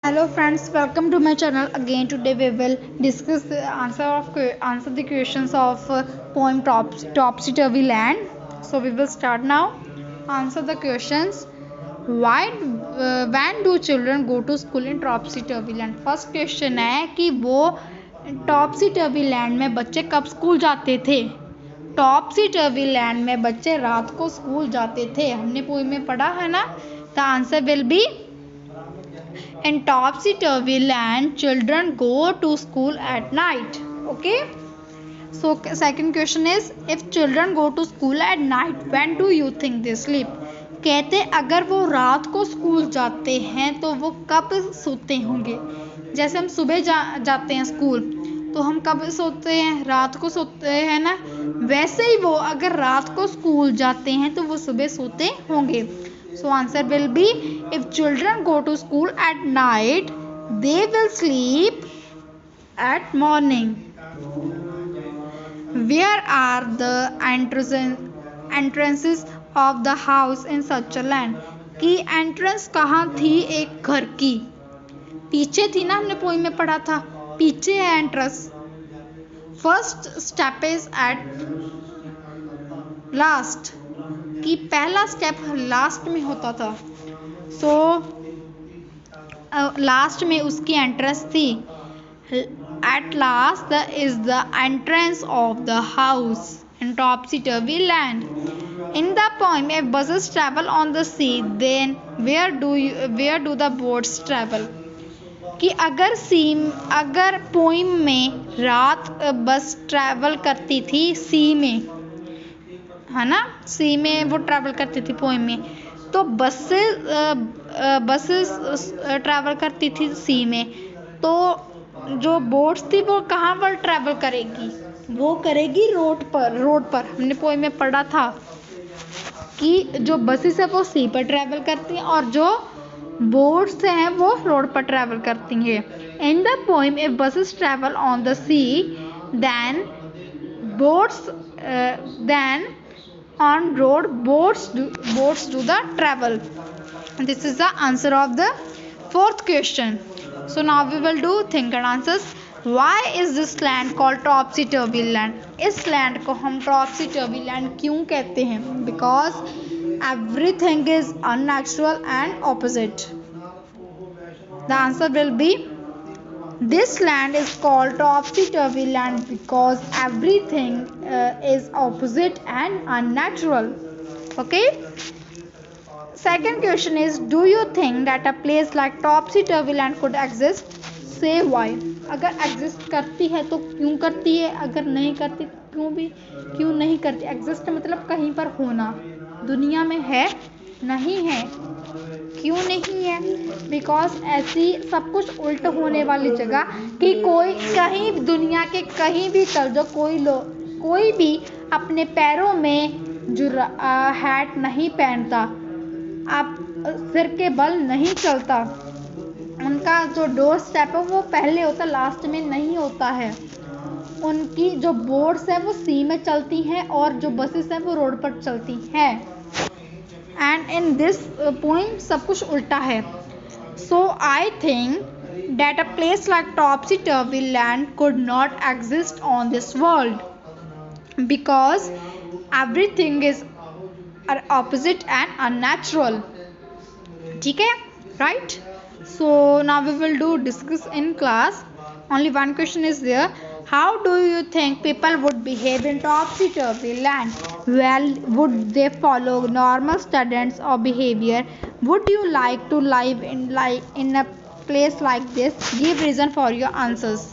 Hello friends, welcome to my channel again. Today we will discuss the answer the questions of poem Topsy Turvy Land. So we will start now. Answer the questions. Why when do children go to school in Topsy Turvy Land? First question है कि वो Topsy Turvy Land में बच्चे कब school जाते थे? टॉपसी turvy land में बच्चे रात को स्कूल जाते थे. हमने पोएम में पढ़ा है ना. The answer will be in topsy turvy land children go to school at night. Okay, so second question is if children go to school at night when do you think they sleep? कहते अगर वो रात को school जाते हैं तो वो कब सोते होंगे. जैसे हम सुबह जाते हैं स्कूल तो हम कब सोते हैं? रात को सोते हैं ना. वैसे ही वो अगर रात को स्कूल जाते हैं तो वो सुबह सोते होंगे. So answer will be if children go to school at night, they will sleep at morning. Where are the entrances of the house in such a land? की एंट्रेंस कहाँ थी एक घर की? पीछे थी ना, हमने पोएम में पढ़ा था. पीछे है entrance. First step is at last कि पहला स्टेप लास्ट में होता था. सो लास्ट में उसकी एंट्रेंस थी. At last is the entrance of the house in topsy turvy land. In the poem if buses travel on the sea then where do the boats travel. कि अगर poem में रात बस travel करती थी सी में, है ना, सी में वो ट्रैवल करती थी पोएम में, तो बसेस ट्रैवल करती थी सी में, तो जो बोट्स थी वो कहाँ पर ट्रैवल करेगी? वो करेगी रोड पर. हमने पोएम में पढ़ा था कि जो बसेस है वो सी पर ट्रैवल करती हैं और जो बोट्स हैं वो रोड पर ट्रैवल करती हैं. In the poem if buses travel on the sea then on road boats do the travel. This is the answer of the fourth question. So now we will do think and answers. Why is this land called topsy turvy land? इस land को हम topsy turvy land क्यों कहते हैं? Because everything is unnatural and opposite. The answer will be this land is called topsy turvy land because everything is opposite and unnatural. Okay, second question is do you think that a place like topsy turvy land could exist? Say why. अगर exist करती है तो क्यों करती है, अगर नहीं करती तो क्यों नहीं करती. एग्जिस्ट मतलब कहीं पर होना. दुनिया में है नहीं है. क्यों नहीं है? बिकॉज ऐसी सब कुछ उल्ट होने वाली जगह कि कोई कहीं दुनिया के कहीं भी चल जाओ, कोई भी अपने पैरों में जो हैट नहीं पहनता, आप सिर के बल नहीं चलता. उनका जो डोर स्टेप है वो पहले होता, लास्ट में नहीं होता है. उनकी जो बोट्स है वो सी में चलती हैं और जो बसेस हैं वो रोड पर चलती हैं. एंड इन दिस पोएम सब कुछ उल्टा है. So I think that a place like topsy turvy land could not exist on this world because everything is opposite and unnatural. ठीक है, right? So now we will do discuss in class. Only one question is there. How do you think people would behave in topsy turvy land? Well, would they follow normal standards of behavior? Would you like to live in a place like this? Give reason for your answers.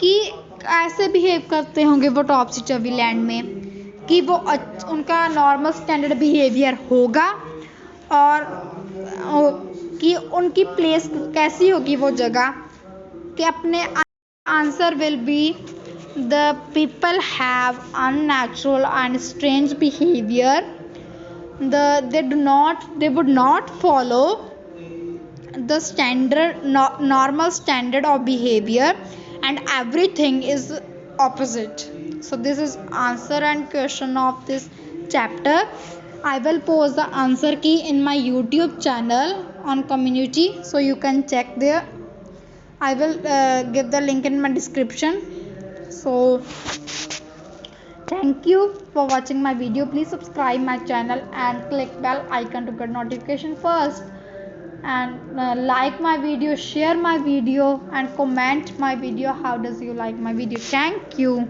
कि ऐसे behave करते होंगे वो टॉपसी turvy land में कि वो उनका normal standard behaviour होगा और कि उनकी प्लेस कैसी होगी वो जगह. कि अपने answer will be the people have unnatural and strange behaviour. they would not follow the normal standard of behavior and everything is opposite. So this is answer and question of this chapter. I will post the answer key in my YouTube channel. on community, so you can check there. I will give the link in my description. So thank you for watching my video. Please subscribe my channel and click bell icon to get notification first, and like my video, share my video, and comment my video how does you like my video. Thank you.